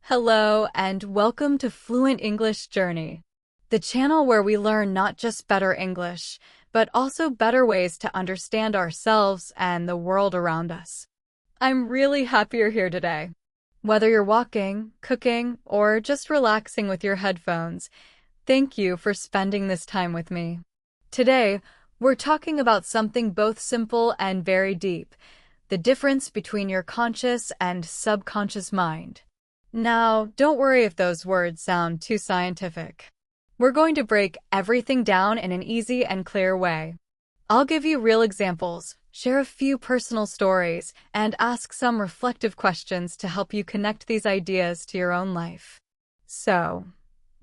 Hello and welcome to Fluent English Journey, the channel where we learn not just better English, but also better ways to understand ourselves and the world around us. I'm really happy you're here today. Whether you're walking, cooking, or just relaxing with your headphones, thank you for spending this time with me. Today, we're talking about something both simple and very deep, the difference between your conscious and subconscious mind. Now, don't worry if those words sound too scientific. We're going to break everything down in an easy and clear way. I'll give you real examples, share a few personal stories, and ask some reflective questions to help you connect these ideas to your own life. So,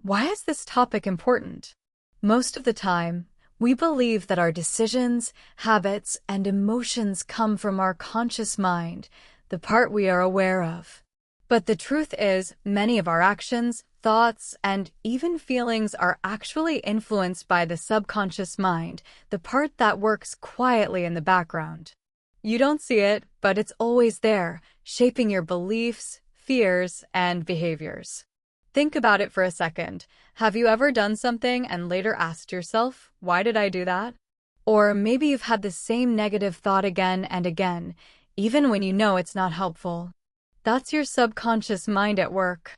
why is this topic important? Most of the time, we believe that our decisions, habits, and emotions come from our conscious mind, the part we are aware of. But the truth is, many of our actions, thoughts, and even feelings are actually influenced by the subconscious mind, the part that works quietly in the background. You don't see it, but it's always there, shaping your beliefs, fears, and behaviors. Think about it for a second. Have you ever done something and later asked yourself, why did I do that? Or maybe you've had the same negative thought again and again, even when you know it's not helpful. That's your subconscious mind at work.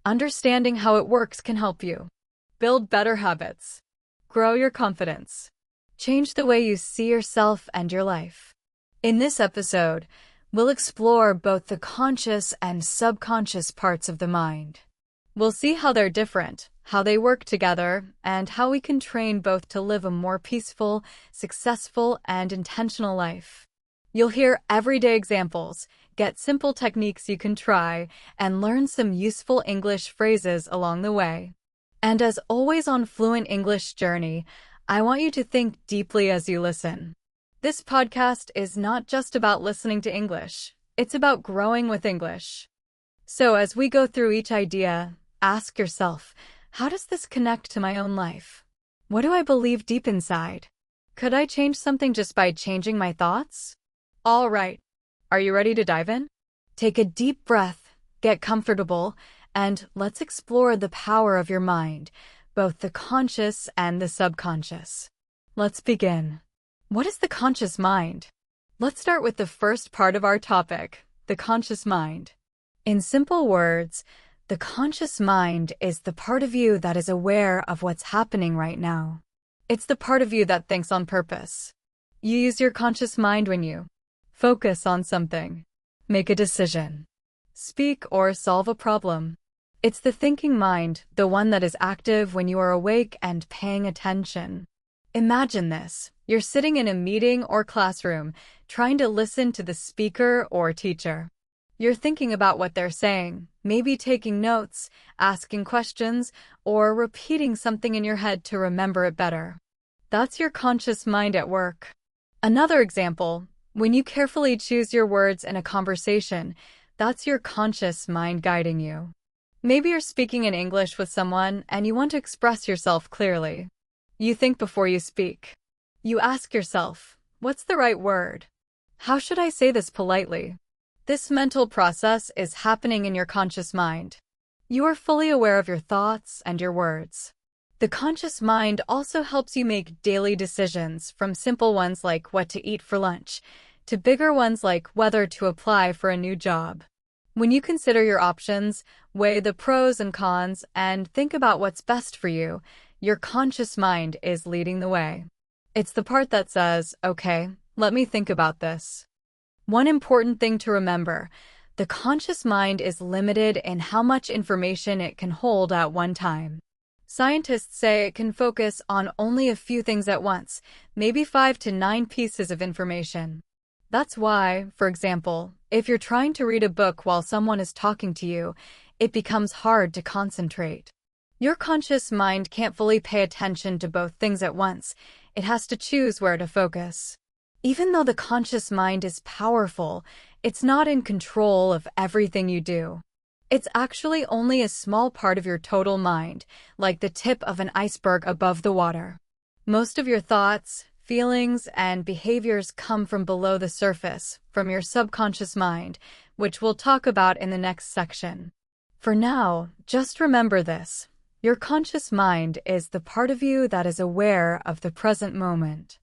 Understanding how it works can help you build better habits, grow your confidence, change the way you see yourself and your life. In this episode, we'll explore both the conscious and subconscious parts of the mind. We'll see how they're different, how they work together, and how we can train both to live a more peaceful, successful, and intentional life. You'll hear everyday examples, get simple techniques you can try, and learn some useful English phrases along the way. And as always on Fluent English Journey, I want you to think deeply as you listen. This podcast is not just about listening to English, it's about growing with English. So as we go through each idea, ask yourself, how does this connect to my own life? What do I believe deep inside? Could I change something just by changing my thoughts? All right. Are you ready to dive in? Take a deep breath, get comfortable, and let's explore the power of your mind, both the conscious and the subconscious. Let's begin. What is the conscious mind? Let's start with the first part of our topic, the conscious mind. In simple words, the conscious mind is the part of you that is aware of what's happening right now. It's the part of you that thinks on purpose. You use your conscious mind when you focus on something, make a decision, speak, or solve a problem. It's the thinking mind, the one that is active when you are awake and paying attention. Imagine this. You're sitting in a meeting or classroom, trying to listen to the speaker or teacher. You're thinking about what they're saying, maybe taking notes, asking questions, or repeating something in your head to remember it better. That's your conscious mind at work. Another example, when you carefully choose your words in a conversation, that's your conscious mind guiding you. Maybe you're speaking in English with someone and you want to express yourself clearly. You think before you speak. You ask yourself, what's the right word? How should I say this politely? This mental process is happening in your conscious mind. You are fully aware of your thoughts and your words. The conscious mind also helps you make daily decisions, from simple ones like what to eat for lunch, to bigger ones like whether to apply for a new job. When you consider your options, weigh the pros and cons, and think about what's best for you, your conscious mind is leading the way. It's the part that says, okay, let me think about this. One important thing to remember, the conscious mind is limited in how much information it can hold at one time. Scientists say it can focus on only a few things at once, maybe 5 to 9 pieces of information. That's why, for example, if you're trying to read a book while someone is talking to you, it becomes hard to concentrate. Your conscious mind can't fully pay attention to both things at once. It has to choose where to focus. Even though the conscious mind is powerful, it's not in control of everything you do. It's actually only a small part of your total mind, like the tip of an iceberg above the water. Most of your thoughts, feelings, and behaviors come from below the surface, from your subconscious mind, which we'll talk about in the next section. For now, just remember this. Your conscious mind is the part of you that is aware of the present moment.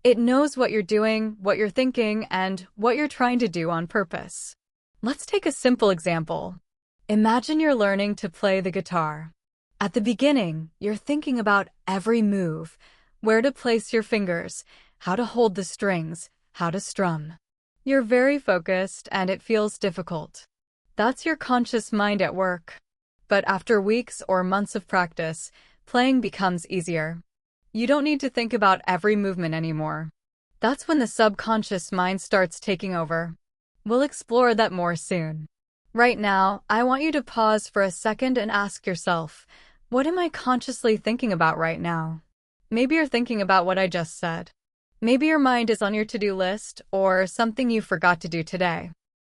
It knows what you're doing, what you're thinking, and what you're trying to do on purpose. Let's take a simple example. Imagine you're learning to play the guitar. At the beginning, you're thinking about every move, where to place your fingers, how to hold the strings, how to strum. You're very focused and it feels difficult. That's your conscious mind at work. But after weeks or months of practice, playing becomes easier. You don't need to think about every movement anymore. That's when the subconscious mind starts taking over. We'll explore that more soon. Right now, I want you to pause for a second and ask yourself, what am I consciously thinking about right now? Maybe you're thinking about what I just said. Maybe your mind is on your to-do list or something you forgot to do today.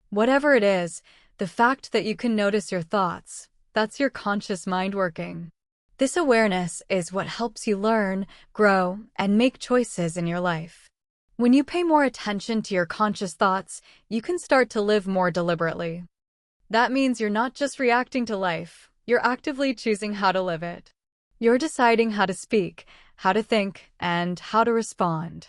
Whatever it is, the fact that you can notice your thoughts, that's your conscious mind working. This awareness is what helps you learn, grow, and make choices in your life. When you pay more attention to your conscious thoughts, you can start to live more deliberately. That means you're not just reacting to life, you're actively choosing how to live it. You're deciding how to speak, how to think, and how to respond.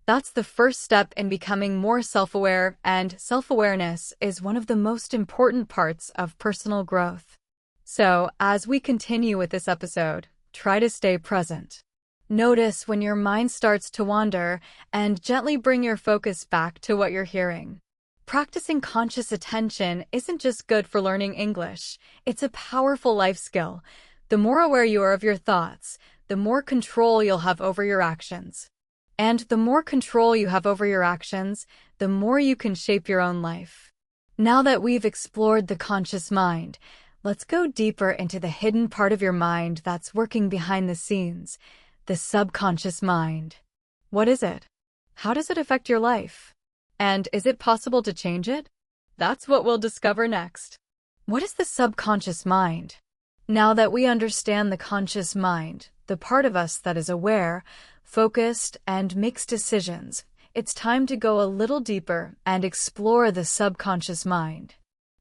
That's the first step in becoming more self-aware, and self-awareness is one of the most important parts of personal growth. So, as we continue with this episode, try to stay present. Notice when your mind starts to wander and gently bring your focus back to what you're hearing. Practicing conscious attention isn't just good for learning English, it's a powerful life skill. The more aware you are of your thoughts, the more control you'll have over your actions. And the more control you have over your actions, the more you can shape your own life. Now that we've explored the conscious mind, let's go deeper into the hidden part of your mind that's working behind the scenes, the subconscious mind. What is it? How does it affect your life? And is it possible to change it? That's what we'll discover next. What is the subconscious mind? Now that we understand the conscious mind, the part of us that is aware, focused, and makes decisions, it's time to go a little deeper and explore the subconscious mind.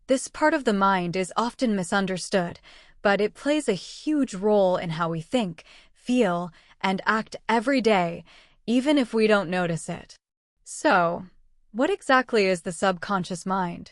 This part of the mind is often misunderstood, but it plays a huge role in how we think, feel, and act every day, even if we don't notice it. So, what exactly is the subconscious mind?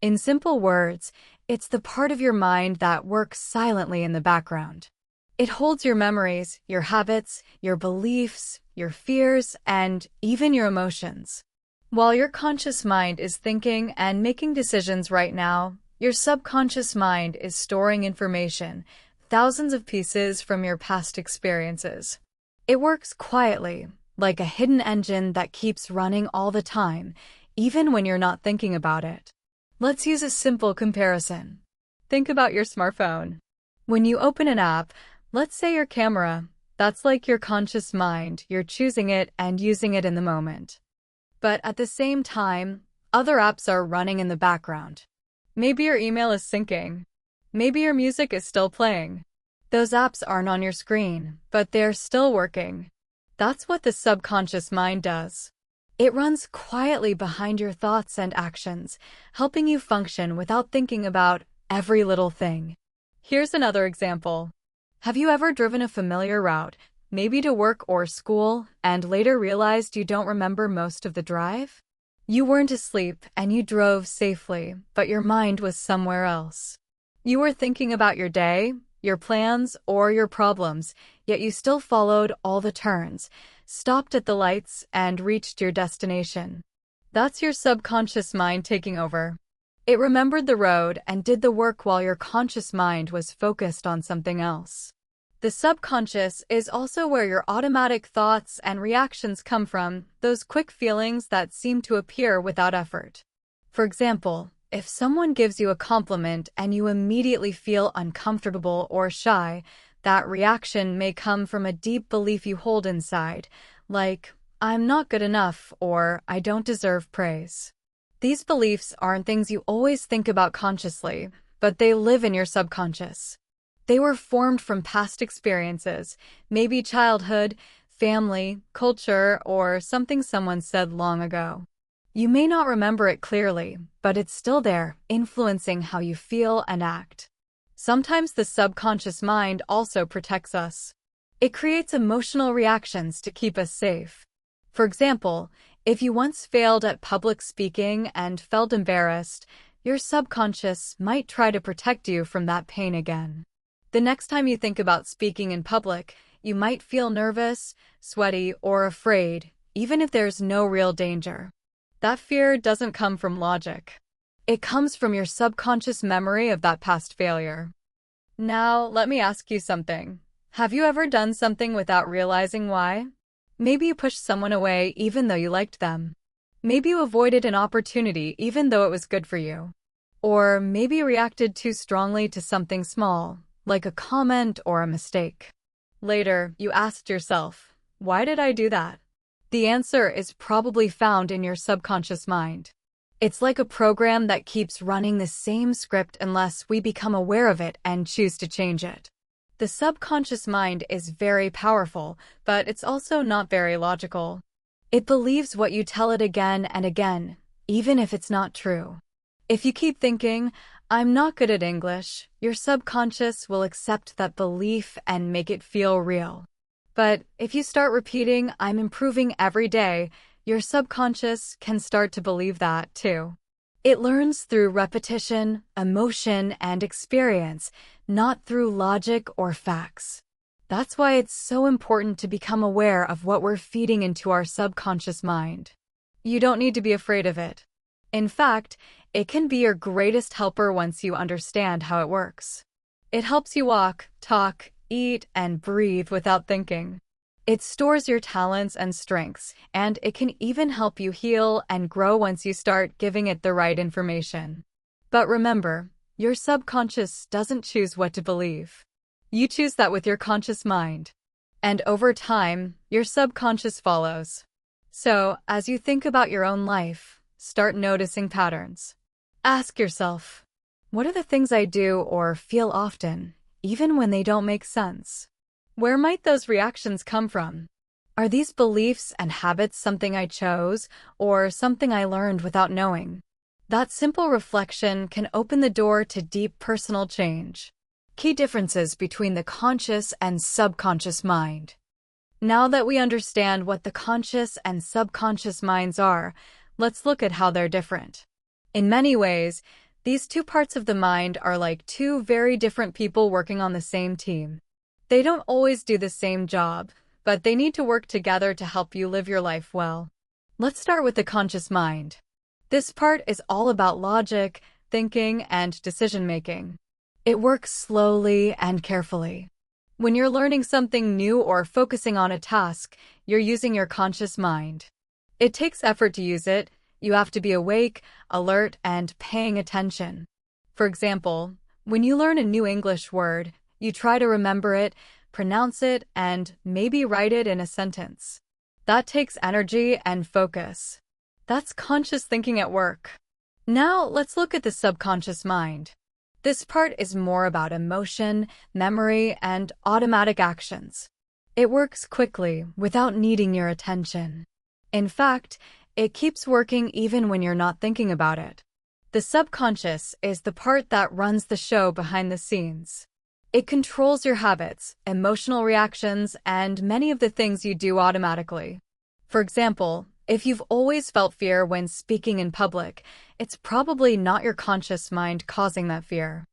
In simple words, it's the part of your mind that works silently in the background. It holds your memories, your habits, your beliefs, your fears, and even your emotions. While your conscious mind is thinking and making decisions right now, your subconscious mind is storing information, thousands of pieces from your past experiences. It works quietly, like a hidden engine that keeps running all the time, even when you're not thinking about it. Let's use a simple comparison. Think about your smartphone. When you open an app, let's say your camera, that's like your conscious mind. You're choosing it and using it in the moment. But at the same time, other apps are running in the background. Maybe your email is syncing. Maybe your music is still playing. Those apps aren't on your screen, but they're still working. That's what the subconscious mind does. It runs quietly behind your thoughts and actions, helping you function without thinking about every little thing. Here's another example. Have you ever driven a familiar route, maybe to work or school, and later realized you don't remember most of the drive? You weren't asleep and you drove safely, but your mind was somewhere else. You were thinking about your day, your plans, or your problems, yet you still followed all the turns, stopped at the lights, and reached your destination. That's your subconscious mind taking over. It remembered the road and did the work while your conscious mind was focused on something else. The subconscious is also where your automatic thoughts and reactions come from, those quick feelings that seem to appear without effort. For example, if someone gives you a compliment and you immediately feel uncomfortable or shy, that reaction may come from a deep belief you hold inside, like, I'm not good enough or I don't deserve praise. These beliefs aren't things you always think about consciously, but they live in your subconscious. They were formed from past experiences, maybe childhood, family, culture, or something someone said long ago. You may not remember it clearly, but it's still there, influencing how you feel and act. Sometimes the subconscious mind also protects us. It creates emotional reactions to keep us safe. For example, if you once failed at public speaking and felt embarrassed, your subconscious might try to protect you from that pain again. The next time you think about speaking in public, you might feel nervous, sweaty, or afraid, even if there's no real danger. That fear doesn't come from logic. It comes from your subconscious memory of that past failure. Now, let me ask you something. Have you ever done something without realizing why? Maybe you pushed someone away even though you liked them. Maybe you avoided an opportunity even though it was good for you. Or maybe you reacted too strongly to something small, like a comment or a mistake. Later, you asked yourself, why did I do that? The answer is probably found in your subconscious mind. It's like a program that keeps running the same script unless we become aware of it and choose to change it. The subconscious mind is very powerful, but it's also not very logical. It believes what you tell it again and again, even if it's not true. If you keep thinking, I'm not good at English, your subconscious will accept that belief and make it feel real. But if you start repeating, I'm improving every day, your subconscious can start to believe that too. It learns through repetition, emotion, and experience, not through logic or facts. That's why it's so important to become aware of what we're feeding into our subconscious mind. You don't need to be afraid of it. In fact, it can be your greatest helper once you understand how it works. It helps you walk, talk, eat, and breathe without thinking. It stores your talents and strengths, and it can even help you heal and grow once you start giving it the right information. But remember, your subconscious doesn't choose what to believe. You choose that with your conscious mind. And over time, your subconscious follows. So, as you think about your own life, start noticing patterns. Ask yourself, what are the things I do or feel often, even when they don't make sense? Where might those reactions come from? Are these beliefs and habits something I chose, or something I learned without knowing? That simple reflection can open the door to deep personal change. Key differences between the conscious and subconscious mind. Now that we understand what the conscious and subconscious minds are, let's look at how they're different. In many ways, these two parts of the mind are like two very different people working on the same team. They don't always do the same job, but they need to work together to help you live your life well. Let's start with the conscious mind. This part is all about logic, thinking, and decision-making. It works slowly and carefully. When you're learning something new or focusing on a task, you're using your conscious mind. It takes effort to use it. You have to be awake, alert, and paying attention. For example, when you learn a new English word, you try to remember it, pronounce it, and maybe write it in a sentence. That takes energy and focus. That's conscious thinking at work. Now, let's look at the subconscious mind. This part is more about emotion, memory, and automatic actions. It works quickly, without needing your attention. In fact, it keeps working even when you're not thinking about it. The subconscious is the part that runs the show behind the scenes. It controls your habits, emotional reactions, and many of the things you do automatically. For example, if you've always felt fear when speaking in public, it's probably not your conscious mind causing that fear.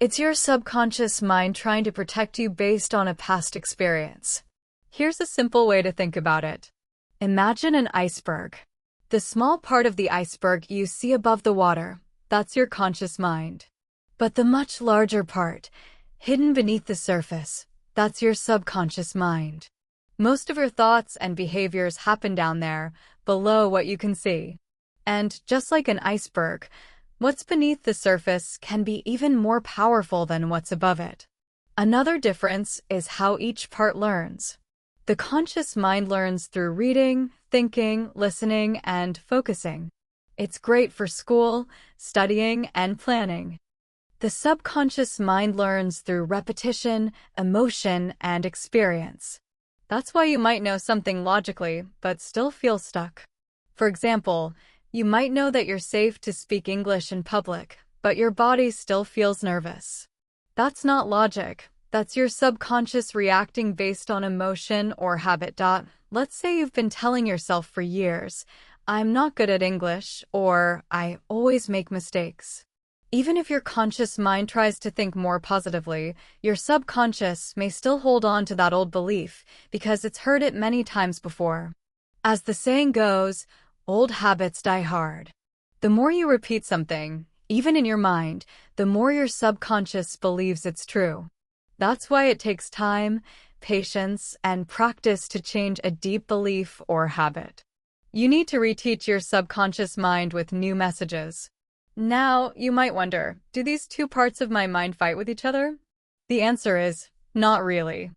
It's your subconscious mind trying to protect you based on a past experience. Here's a simple way to think about it. Imagine an iceberg. The small part of the iceberg you see above the water, that's your conscious mind. But the much larger part, hidden beneath the surface, that's your subconscious mind. Most of your thoughts and behaviors happen down there, below what you can see. And just like an iceberg, what's beneath the surface can be even more powerful than what's above it. Another difference is how each part learns. The conscious mind learns through reading, thinking, listening, and focusing. It's great for school, studying, and planning. The subconscious mind learns through repetition, emotion, and experience. That's why you might know something logically, but still feel stuck. For example, you might know that you're safe to speak English in public, but your body still feels nervous. That's not logic. That's your subconscious reacting based on emotion or habit. Let's say you've been telling yourself for years, I'm not good at English, or I always make mistakes. Even if your conscious mind tries to think more positively, your subconscious may still hold on to that old belief because it's heard it many times before. As the saying goes, old habits die hard. The more you repeat something, even in your mind, the more your subconscious believes it's true. That's why it takes time, patience, and practice to change a deep belief or habit. You need to reteach your subconscious mind with new messages. Now, you might wonder, do these two parts of my mind fight with each other? The answer is, not really.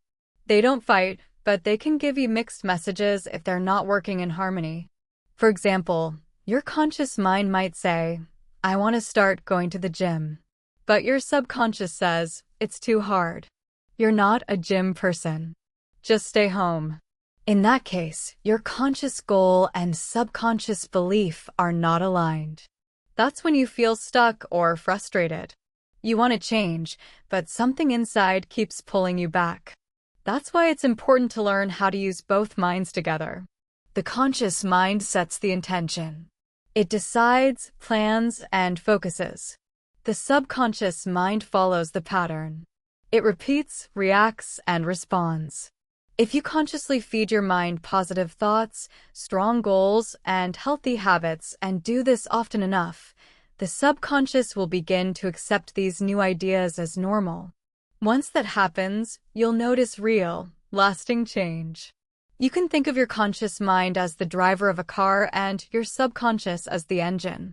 They don't fight, but they can give you mixed messages if they're not working in harmony. For example, your conscious mind might say, I want to start going to the gym. But your subconscious says, it's too hard. You're not a gym person. Just stay home. In that case, your conscious goal and subconscious belief are not aligned. That's when you feel stuck or frustrated. You want to change, but something inside keeps pulling you back. That's why it's important to learn how to use both minds together. The conscious mind sets the intention. It decides, plans, and focuses. The subconscious mind follows the pattern. It repeats, reacts, and responds. If you consciously feed your mind positive thoughts, strong goals, and healthy habits, and do this often enough, the subconscious will begin to accept these new ideas as normal. Once that happens, you'll notice real, lasting change. You can think of your conscious mind as the driver of a car and your subconscious as the engine.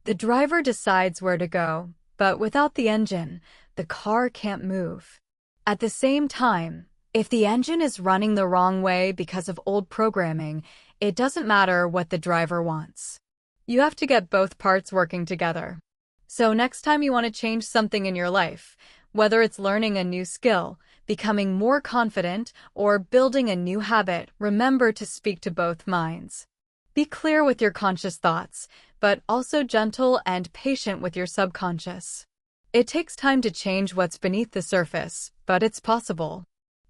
The driver decides where to go, but without the engine, the car can't move. At the same time, if the engine is running the wrong way because of old programming, it doesn't matter what the driver wants. You have to get both parts working together. So next time you want to change something in your life, whether it's learning a new skill, becoming more confident, or building a new habit, remember to speak to both minds. Be clear with your conscious thoughts, but also gentle and patient with your subconscious. It takes time to change what's beneath the surface, but it's possible.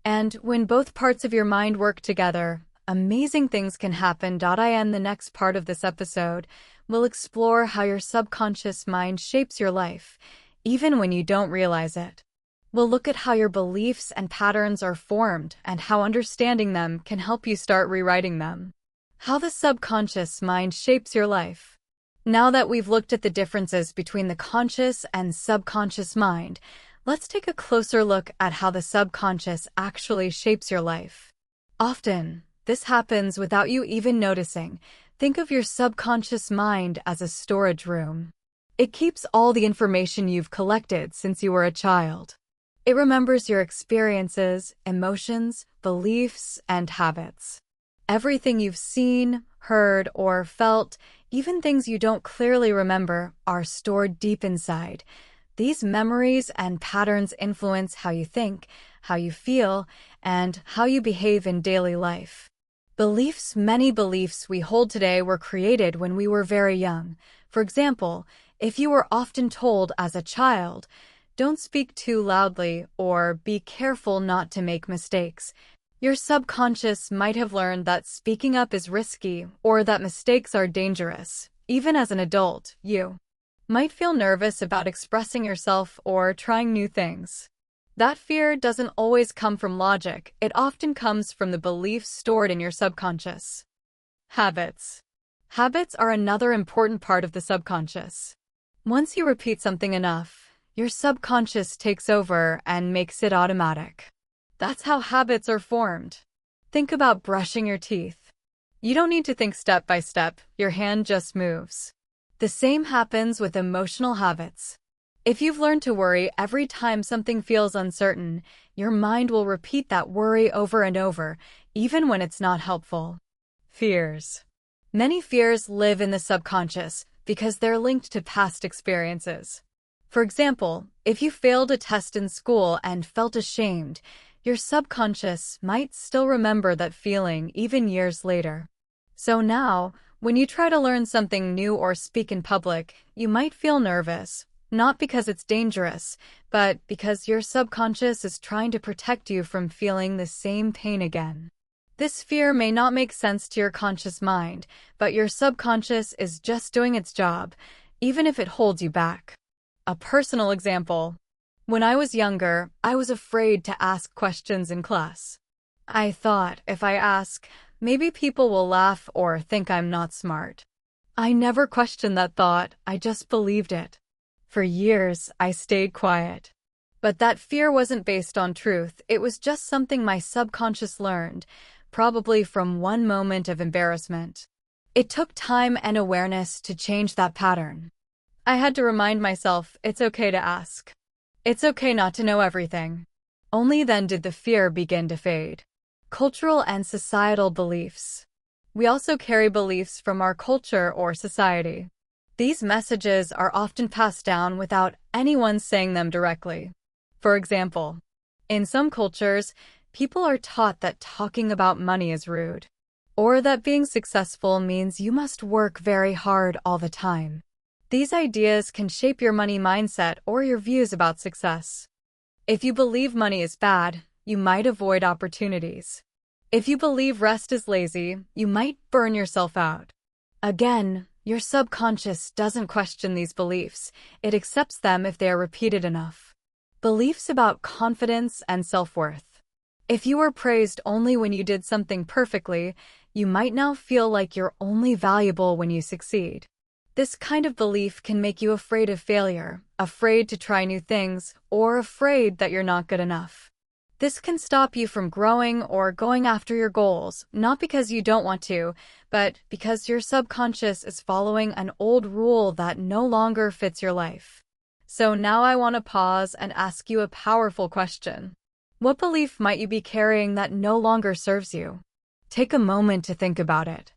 And when both parts of your mind work together, amazing things can happen. In the next part of this episode, we'll explore how your subconscious mind shapes your life, even when you don't realize it. We'll look at how your beliefs and patterns are formed and how understanding them can help you start rewriting them. How the subconscious mind shapes your life. Now that we've looked at the differences between the conscious and subconscious mind, let's take a closer look at how the subconscious actually shapes your life. Often, this happens without you even noticing. Think of your subconscious mind as a storage room. It keeps all the information you've collected since you were a child. It remembers your experiences, emotions, beliefs, and habits. Everything you've seen, heard, or felt, even things you don't clearly remember, are stored deep inside. These memories and patterns influence how you think, how you feel, and how you behave in daily life. Many beliefs we hold today were created when we were very young. For example, if you were often told as a child, don't speak too loudly or be careful not to make mistakes, your subconscious might have learned that speaking up is risky or that mistakes are dangerous. Even as an adult, you might feel nervous about expressing yourself or trying new things. That fear doesn't always come from logic. It often comes from the beliefs stored in your subconscious. Habits. Habits are another important part of the subconscious. Once you repeat something enough, your subconscious takes over and makes it automatic. That's how habits are formed. Think about brushing your teeth. You don't need to think step by step, your hand just moves. The same happens with emotional habits. If you've learned to worry every time something feels uncertain, your mind will repeat that worry over and over, even when it's not helpful. Fears. Many fears live in the subconscious because they're linked to past experiences. For example, if you failed a test in school and felt ashamed, your subconscious might still remember that feeling even years later. So now, when you try to learn something new or speak in public, you might feel nervous. Not because it's dangerous, but because your subconscious is trying to protect you from feeling the same pain again. This fear may not make sense to your conscious mind, but your subconscious is just doing its job, even if it holds you back. A personal example. When I was younger, I was afraid to ask questions in class. I thought, if I ask, maybe people will laugh or think I'm not smart. I never questioned that thought, I just believed it. For years, I stayed quiet. But that fear wasn't based on truth, it was just something my subconscious learned, probably from one moment of embarrassment. It took time and awareness to change that pattern. I had to remind myself it's okay to ask. It's okay not to know everything. Only then did the fear begin to fade. Cultural and societal beliefs. We also carry beliefs from our culture or society. These messages are often passed down without anyone saying them directly. For example, in some cultures, people are taught that talking about money is rude, or that being successful means you must work very hard all the time. These ideas can shape your money mindset or your views about success. If you believe money is bad, you might avoid opportunities. If you believe rest is lazy, you might burn yourself out. Again, your subconscious doesn't question these beliefs, it accepts them if they are repeated enough. Beliefs about confidence and self-worth. If you were praised only when you did something perfectly, you might now feel like you're only valuable when you succeed. This kind of belief can make you afraid of failure, afraid to try new things, or afraid that you're not good enough. This can stop you from growing or going after your goals, not because you don't want to, but because your subconscious is following an old rule that no longer fits your life. So now I want to pause and ask you a powerful question. What belief might you be carrying that no longer serves you? Take a moment to think about it.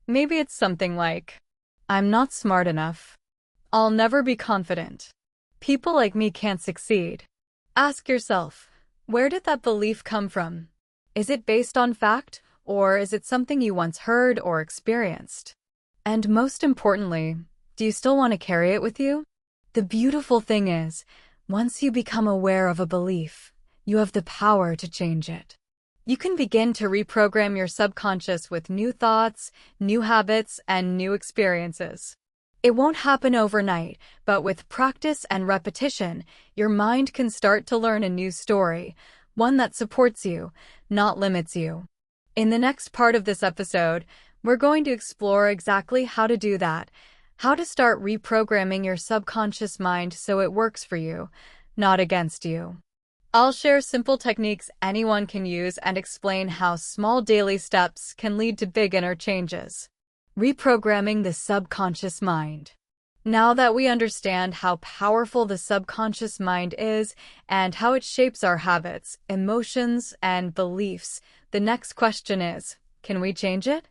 Maybe it's something like, I'm not smart enough. I'll never be confident. People like me can't succeed. Ask yourself, where did that belief come from? Is it based on fact, or is it something you once heard or experienced? And most importantly, do you still want to carry it with you? The beautiful thing is, once you become aware of a belief, you have the power to change it. You can begin to reprogram your subconscious with new thoughts, new habits, and new experiences. It won't happen overnight, but with practice and repetition, your mind can start to learn a new story, one that supports you, not limits you. In the next part of this episode, we're going to explore exactly how to do that, how to start reprogramming your subconscious mind so it works for you, not against you. I'll share simple techniques anyone can use and explain how small daily steps can lead to big inner changes. Reprogramming the subconscious mind. Now that we understand how powerful the subconscious mind is and how it shapes our habits, emotions, and beliefs, the next question is, can we change it?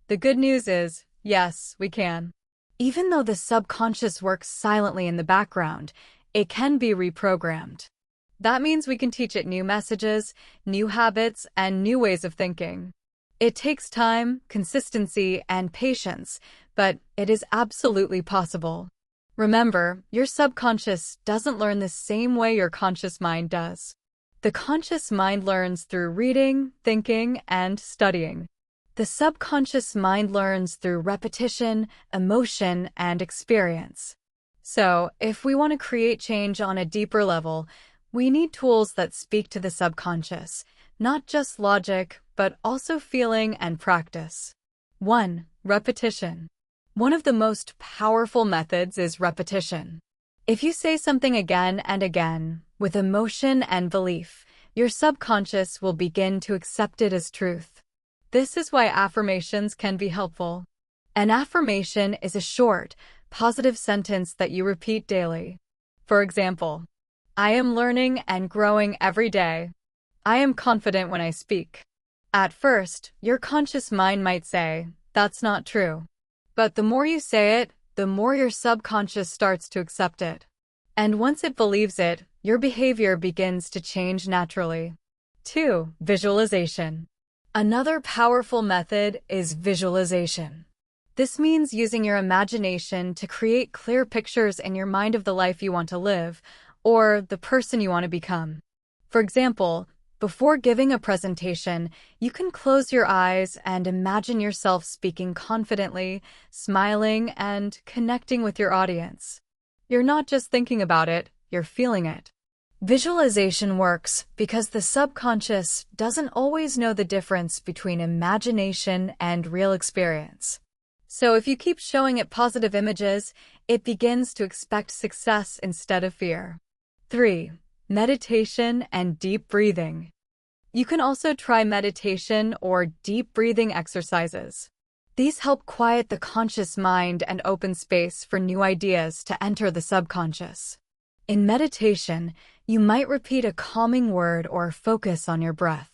The good news is, yes, we can. Even though the subconscious works silently in the background, it can be reprogrammed. That means we can teach it new messages, new habits, and new ways of thinking. It takes time, consistency, and patience, but it is absolutely possible. Remember, your subconscious doesn't learn the same way your conscious mind does. The conscious mind learns through reading, thinking, and studying. The subconscious mind learns through repetition, emotion, and experience. So, if we want to create change on a deeper level, we need tools that speak to the subconscious, not just logic, but also feeling and practice. 1. Repetition. One of the most powerful methods is repetition. If you say something again and again, with emotion and belief, your subconscious will begin to accept it as truth. This is why affirmations can be helpful. An affirmation is a short, positive sentence that you repeat daily. For example, I am learning and growing every day. I am confident when I speak. At first, your conscious mind might say, that's not true. But the more you say it, the more your subconscious starts to accept it. And once it believes it, your behavior begins to change naturally. 2. Visualization. Another powerful method is visualization. This means using your imagination to create clear pictures in your mind of the life you want to live or the person you want to become. For example, before giving a presentation, you can close your eyes and imagine yourself speaking confidently, smiling, and connecting with your audience. You're not just thinking about it, you're feeling it. Visualization works because the subconscious doesn't always know the difference between imagination and real experience. So if you keep showing it positive images, it begins to expect success instead of fear. 3. Meditation and deep breathing. You can also try meditation or deep breathing exercises. These help quiet the conscious mind and open space for new ideas to enter the subconscious. In meditation, you might repeat a calming word or focus on your breath.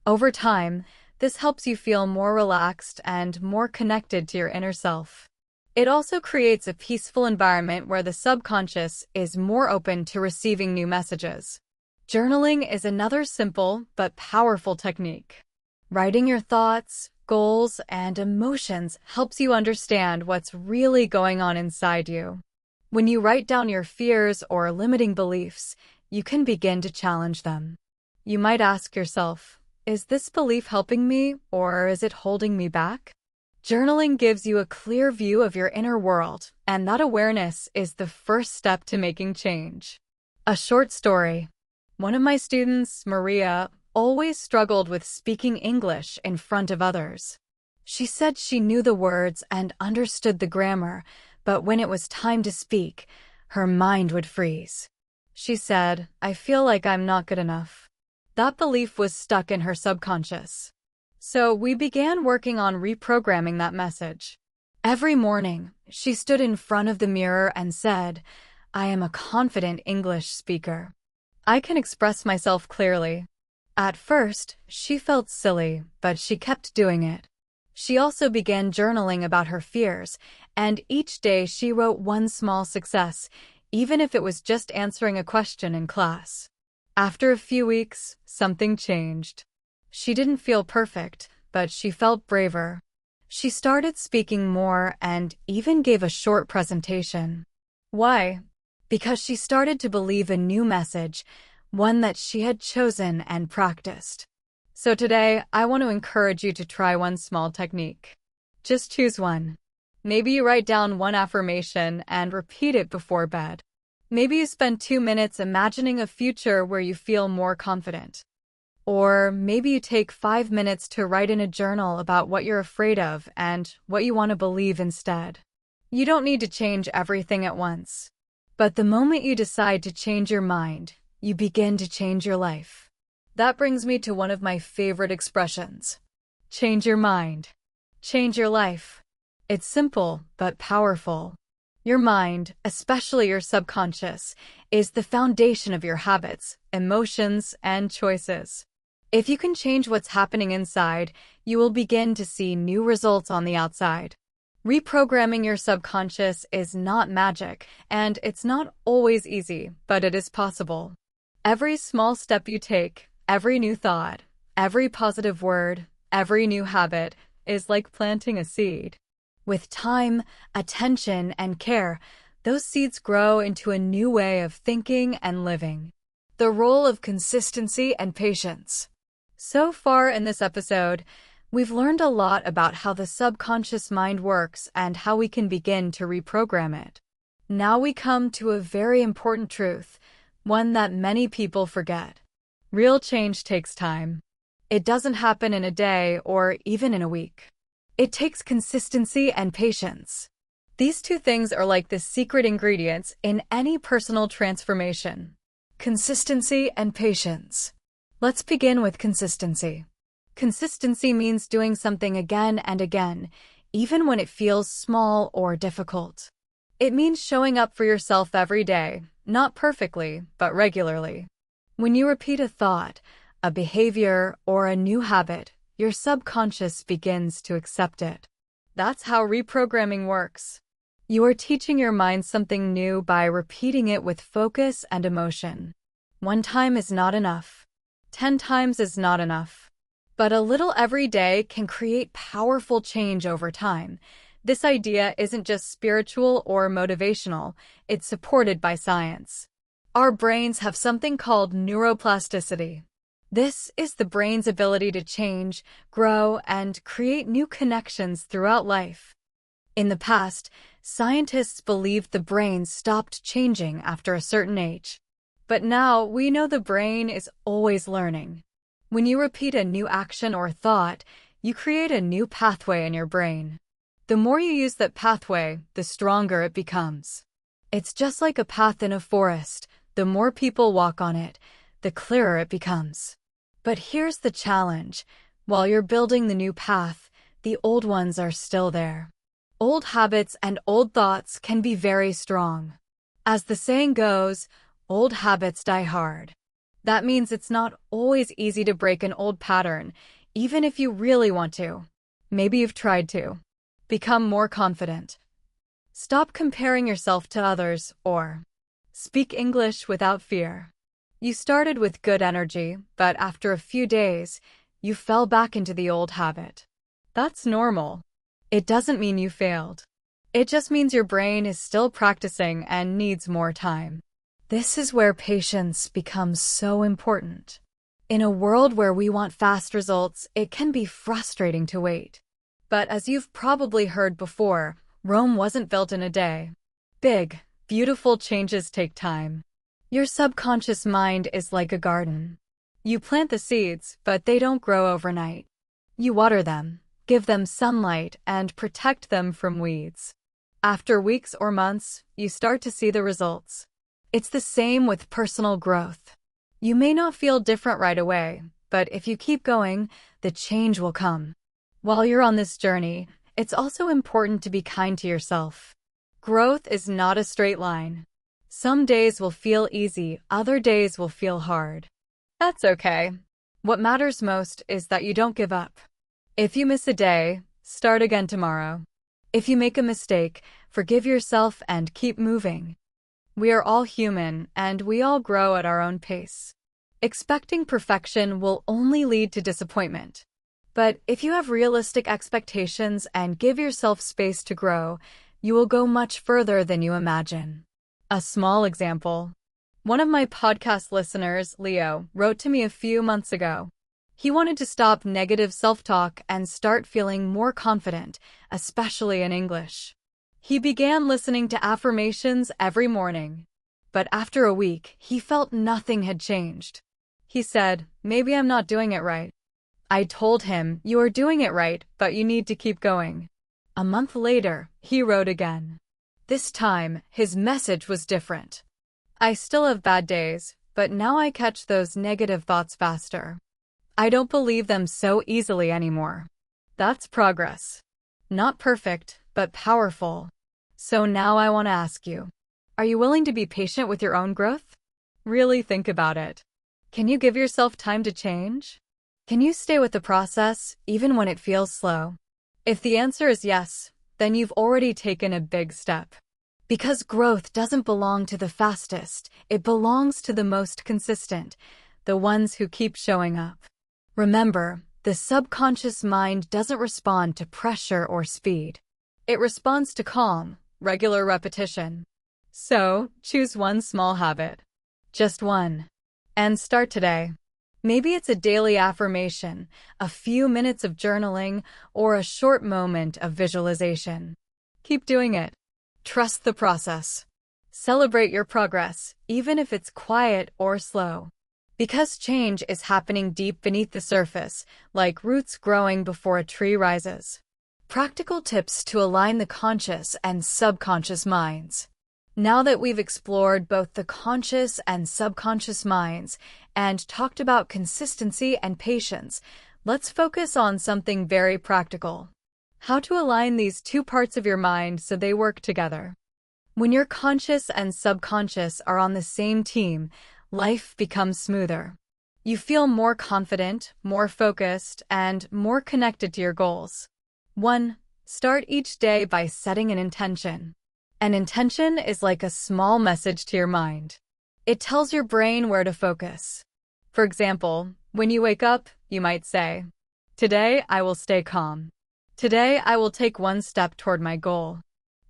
Over time, this helps you feel more relaxed and more connected to your inner self. It also creates a peaceful environment where the subconscious is more open to receiving new messages. Journaling is another simple but powerful technique. Writing your thoughts, goals, and emotions helps you understand what's really going on inside you. When you write down your fears or limiting beliefs, you can begin to challenge them. You might ask yourself, is this belief helping me or is it holding me back? Journaling gives you a clear view of your inner world, and that awareness is the first step to making change. A short story. One of my students, Maria, always struggled with speaking English in front of others. She said she knew the words and understood the grammar, but when it was time to speak, her mind would freeze. She said, "I feel like I'm not good enough." That belief was stuck in her subconscious. So we began working on reprogramming that message. Every morning, she stood in front of the mirror and said, "I am a confident English speaker. I can express myself clearly." At first, she felt silly, but she kept doing it. She also began journaling about her fears, and each day she wrote one small success, even if it was just answering a question in class. After a few weeks, something changed. She didn't feel perfect, but she felt braver. She started speaking more and even gave a short presentation. Why? Because she started to believe a new message, one that she had chosen and practiced. So today, I want to encourage you to try one small technique. Just choose one. Maybe you write down one affirmation and repeat it before bed. Maybe you spend 2 minutes imagining a future where you feel more confident. Or maybe you take 5 minutes to write in a journal about what you're afraid of and what you want to believe instead. You don't need to change everything at once. But the moment you decide to change your mind, you begin to change your life. That brings me to one of my favorite expressions. Change your mind. Change your life. It's simple, but powerful. Your mind, especially your subconscious, is the foundation of your habits, emotions, and choices. If you can change what's happening inside, you will begin to see new results on the outside. Reprogramming your subconscious is not magic, and it's not always easy, but it is possible. Every small step you take, every new thought, every positive word, every new habit is like planting a seed. With time, attention, and care, those seeds grow into a new way of thinking and living. The role of consistency and patience. So far in this episode, we've learned a lot about how the subconscious mind works and how we can begin to reprogram it. Now we come to a very important truth, one that many people forget. Real change takes time. It doesn't happen in a day or even in a week. It takes consistency and patience. These two things are like the secret ingredients in any personal transformation. Consistency and patience. Let's begin with consistency. Consistency means doing something again and again, even when it feels small or difficult. It means showing up for yourself every day, not perfectly, but regularly. When you repeat a thought, a behavior, or a new habit, your subconscious begins to accept it. That's how reprogramming works. You are teaching your mind something new by repeating it with focus and emotion. 1 time is not enough. 10 times is not enough. But a little every day can create powerful change over time, This idea isn't just spiritual or motivational, it's supported by science. Our brains have something called neuroplasticity. This is the brain's ability to change, grow, and create new connections throughout life. In the past, scientists believed the brain stopped changing after a certain age. But now we know the brain is always learning. When you repeat a new action or thought, you create a new pathway in your brain. The more you use that pathway, the stronger it becomes. It's just like a path in a forest. The more people walk on it, the clearer it becomes. But here's the challenge. While you're building the new path, the old ones are still there. Old habits and old thoughts can be very strong. As the saying goes, old habits die hard. That means it's not always easy to break an old pattern, even if you really want to. Maybe you've tried to. Become more confident. Stop comparing yourself to others, or speak English without fear. You started with good energy, but after a few days, you fell back into the old habit. That's normal. It doesn't mean you failed. It just means your brain is still practicing and needs more time. This is where patience becomes so important. In a world where we want fast results, it can be frustrating to wait. But as you've probably heard before, Rome wasn't built in a day. Big, beautiful changes take time. Your subconscious mind is like a garden. You plant the seeds, but they don't grow overnight. You water them, give them sunlight, and protect them from weeds. After weeks or months, you start to see the results. It's the same with personal growth. You may not feel different right away, but if you keep going, the change will come. While you're on this journey, it's also important to be kind to yourself. Growth is not a straight line. Some days will feel easy, other days will feel hard. That's okay. What matters most is that you don't give up. If you miss a day, start again tomorrow. If you make a mistake, forgive yourself and keep moving. We are all human, and we all grow at our own pace. Expecting perfection will only lead to disappointment. But if you have realistic expectations and give yourself space to grow, you will go much further than you imagine. A small example. One of my podcast listeners, Leo, wrote to me a few months ago. He wanted to stop negative self-talk and start feeling more confident, especially in English. He began listening to affirmations every morning. But after a week, he felt nothing had changed. He said, "Maybe I'm not doing it right." I told him, "You are doing it right, but you need to keep going." A month later, he wrote again. This time, his message was different. "I still have bad days, but now I catch those negative thoughts faster. I don't believe them so easily anymore." That's progress. Not perfect, but powerful. So now I want to ask you, are you willing to be patient with your own growth? Really think about it. Can you give yourself time to change? Can you stay with the process, even when it feels slow? If the answer is yes, then you've already taken a big step. Because growth doesn't belong to the fastest, it belongs to the most consistent, the ones who keep showing up. Remember, the subconscious mind doesn't respond to pressure or speed. It responds to calm, regular repetition. So, choose one small habit. Just one. And start today. Maybe it's a daily affirmation, a few minutes of journaling, or a short moment of visualization. Keep doing it. Trust the process. Celebrate your progress, even if it's quiet or slow. Because change is happening deep beneath the surface, like roots growing before a tree rises. Practical tips to align the conscious and subconscious minds. Now that we've explored both the conscious and subconscious minds and talked about consistency and patience, let's focus on something very practical. How to align these two parts of your mind so they work together. When your conscious and subconscious are on the same team, life becomes smoother. You feel more confident, more focused, and more connected to your goals. 1. Start each day by setting an intention. An intention is like a small message to your mind. It tells your brain where to focus. For example, when you wake up, you might say, "Today I will stay calm. Today, I will take one step toward my goal.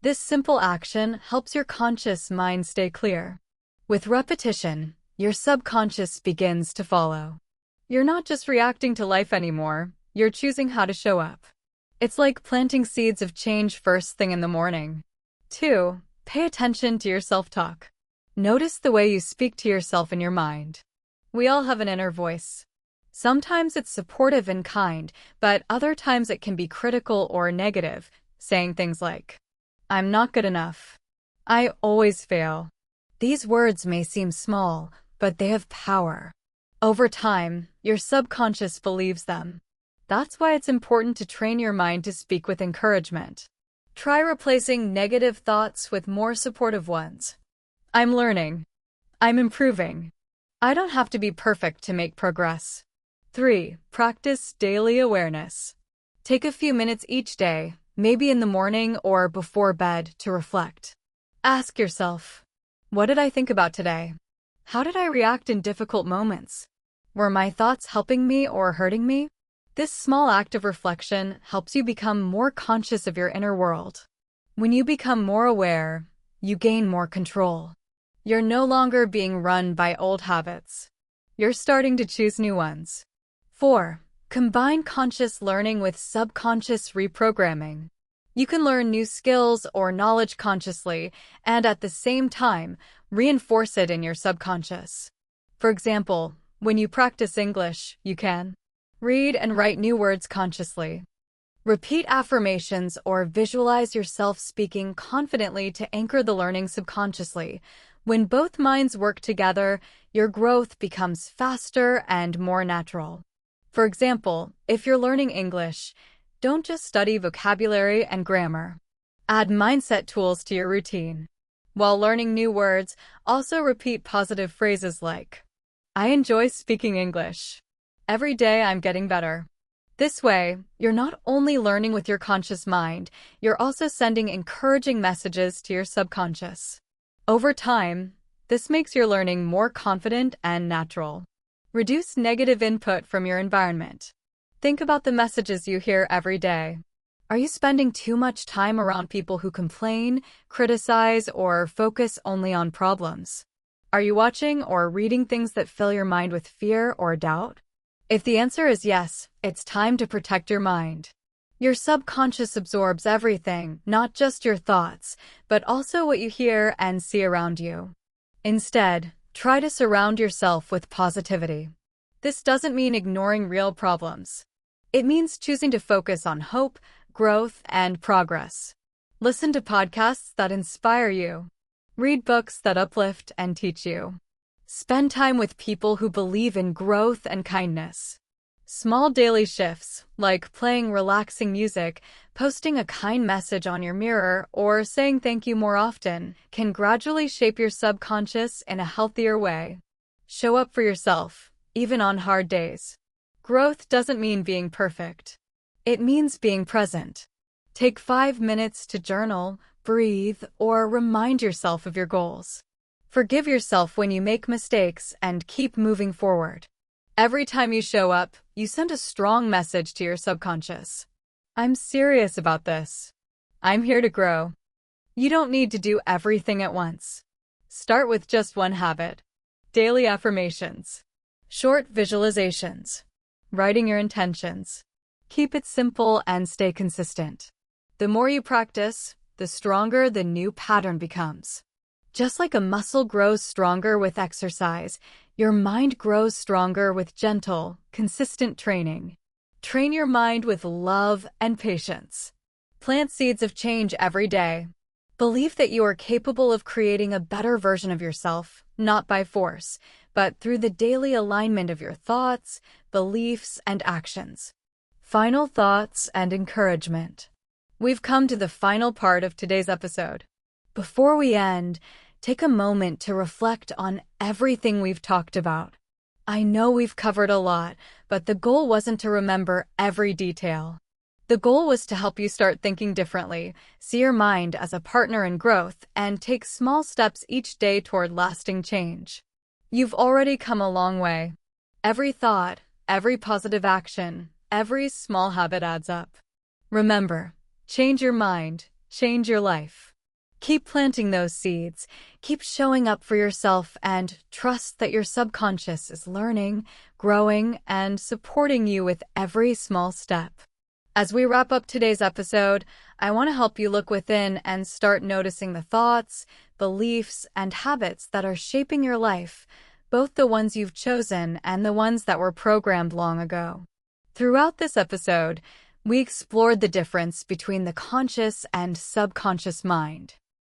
This simple action helps your conscious mind stay clear. With repetition, your subconscious begins to follow. You're not just reacting to life anymore, you're choosing how to show up. It's like planting seeds of change first thing in the morning. 2. Pay attention to your self-talk. Notice the way you speak to yourself in your mind. We all have an inner voice. Sometimes it's supportive and kind, but other times it can be critical or negative, saying things like, "I'm not good enough. I always fail." These words may seem small, but they have power. Over time, your subconscious believes them. That's why it's important to train your mind to speak with encouragement. Try replacing negative thoughts with more supportive ones. I'm learning. I'm improving. I don't have to be perfect to make progress. 3. Practice daily awareness. Take a few minutes each day, maybe in the morning or before bed, to reflect. Ask yourself, what did I think about today? How did I react in difficult moments? Were my thoughts helping me or hurting me? This small act of reflection helps you become more conscious of your inner world. When you become more aware, you gain more control. You're no longer being run by old habits. You're starting to choose new ones. 4. Combine conscious learning with subconscious reprogramming. You can learn new skills or knowledge consciously and at the same time reinforce it in your subconscious. For example, when you practice English, you can read and write new words consciously. Repeat affirmations or visualize yourself speaking confidently to anchor the learning subconsciously. When both minds work together, your growth becomes faster and more natural. For example, if you're learning English, don't just study vocabulary and grammar. Add mindset tools to your routine. While learning new words, also repeat positive phrases like, "I enjoy speaking English. Every day I'm getting better." This way, you're not only learning with your conscious mind, you're also sending encouraging messages to your subconscious. Over time, this makes your learning more confident and natural. Reduce negative input from your environment. Think about the messages you hear every day. Are you spending too much time around people who complain, criticize, or focus only on problems? Are you watching or reading things that fill your mind with fear or doubt? If the answer is yes, it's time to protect your mind. Your subconscious absorbs everything, not just your thoughts, but also what you hear and see around you. Instead, try to surround yourself with positivity. This doesn't mean ignoring real problems. It means choosing to focus on hope, growth, and progress. Listen to podcasts that inspire you. Read books that uplift and teach you. Spend time with people who believe in growth and kindness. Small daily shifts, like playing relaxing music, posting a kind message on your mirror, or saying thank you more often, can gradually shape your subconscious in a healthier way. Show up for yourself, even on hard days. Growth doesn't mean being perfect. It means being present. Take 5 minutes to journal, breathe, or remind yourself of your goals. Forgive yourself when you make mistakes and keep moving forward. Every time you show up, you send a strong message to your subconscious. I'm serious about this. I'm here to grow. You don't need to do everything at once. Start with just one habit. Daily affirmations. Short visualizations. Writing your intentions. Keep it simple and stay consistent. The more you practice, the stronger the new pattern becomes. Just like a muscle grows stronger with exercise, your mind grows stronger with gentle, consistent training. Train your mind with love and patience. Plant seeds of change every day. Believe that you are capable of creating a better version of yourself, not by force, but through the daily alignment of your thoughts, beliefs, and actions. Final thoughts and encouragement. We've come to the final part of today's episode. Before we end, take a moment to reflect on everything we've talked about. I know we've covered a lot, but the goal wasn't to remember every detail. The goal was to help you start thinking differently, see your mind as a partner in growth, and take small steps each day toward lasting change. You've already come a long way. Every thought, every positive action, every small habit adds up. Remember, change your mind, change your life. Keep planting those seeds, keep showing up for yourself, and trust that your subconscious is learning, growing, and supporting you with every small step. As we wrap up today's episode, I want to help you look within and start noticing the thoughts, beliefs, and habits that are shaping your life, both the ones you've chosen and the ones that were programmed long ago. Throughout this episode, we explored the difference between the conscious and subconscious mind.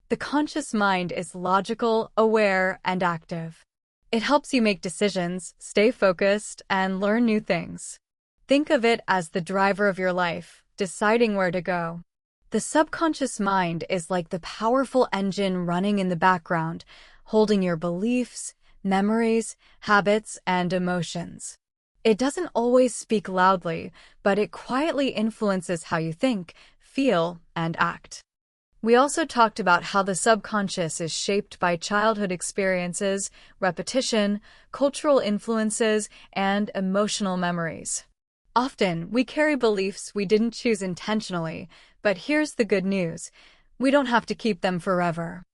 The conscious mind is logical, aware, and active. It helps you make decisions, stay focused, and learn new things. Think of it as the driver of your life, deciding where to go. The subconscious mind is like the powerful engine running in the background, holding your beliefs, memories, habits, and emotions. It doesn't always speak loudly, but it quietly influences how you think, feel, and act. We also talked about how the subconscious is shaped by childhood experiences, repetition, cultural influences, and emotional memories. Often, we carry beliefs we didn't choose intentionally, but here's the good news: we don't have to keep them forever.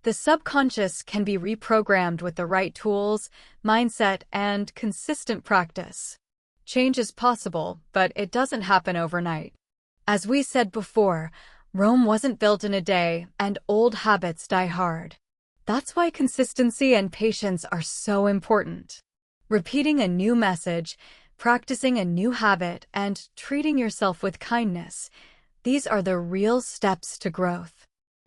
The subconscious can be reprogrammed with the right tools, mindset, and consistent practice. Change is possible, but it doesn't happen overnight. As we said before, Rome wasn't built in a day, and old habits die hard. That's why consistency and patience are so important. Repeating a new message, practicing a new habit, and treating yourself with kindness, these are the real steps to growth.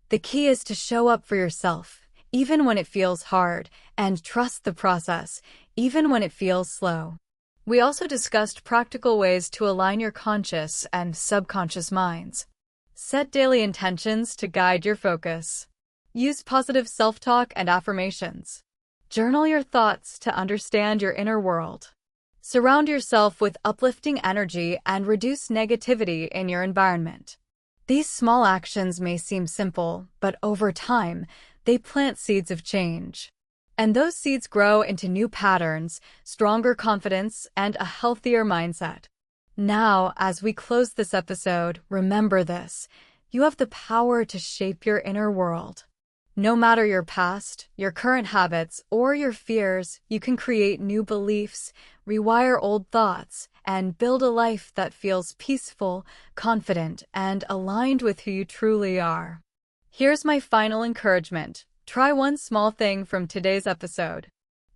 The key is to show up for yourself, even when it feels hard, and trust the process, even when it feels slow. We also discussed practical ways to align your conscious and subconscious minds. Set daily intentions to guide your focus. Use positive self-talk and affirmations. Journal your thoughts to understand your inner world. Surround yourself with uplifting energy and reduce negativity in your environment. These small actions may seem simple, but over time, they plant seeds of change. And those seeds grow into new patterns, stronger confidence, and a healthier mindset. Now, as we close this episode, remember this: you have the power to shape your inner world. No matter your past, your current habits, or your fears, you can create new beliefs, rewire old thoughts, and build a life that feels peaceful, confident, and aligned with who you truly are. Here's my final encouragement: try one small thing from today's episode.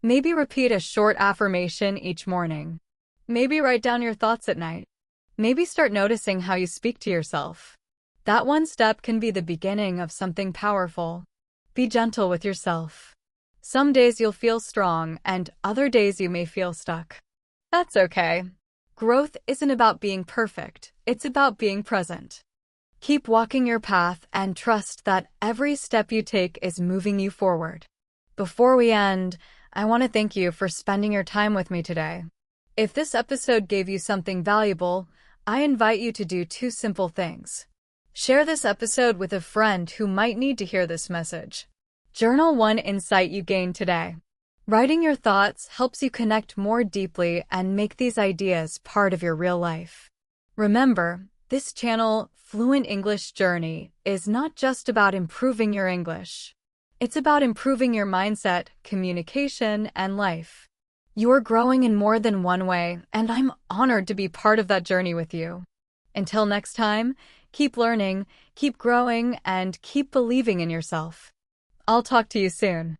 Maybe repeat a short affirmation each morning. Maybe write down your thoughts at night. Maybe start noticing how you speak to yourself. That one step can be the beginning of something powerful. Be gentle with yourself. Some days you'll feel strong, and other days you may feel stuck. That's okay. Growth isn't about being perfect, it's about being present. Keep walking your path and trust that every step you take is moving you forward. Before we end, I want to thank you for spending your time with me today. If this episode gave you something valuable, I invite you to do two simple things. Share this episode with a friend who might need to hear this message. Journal one insight you gained today. Writing your thoughts helps you connect more deeply and make these ideas part of your real life. Remember, this channel, Fluent English Journey, is not just about improving your English. It's about improving your mindset, communication, and life. You're growing in more than one way, and I'm honored to be part of that journey with you. Until next time, keep learning, keep growing, and keep believing in yourself. I'll talk to you soon.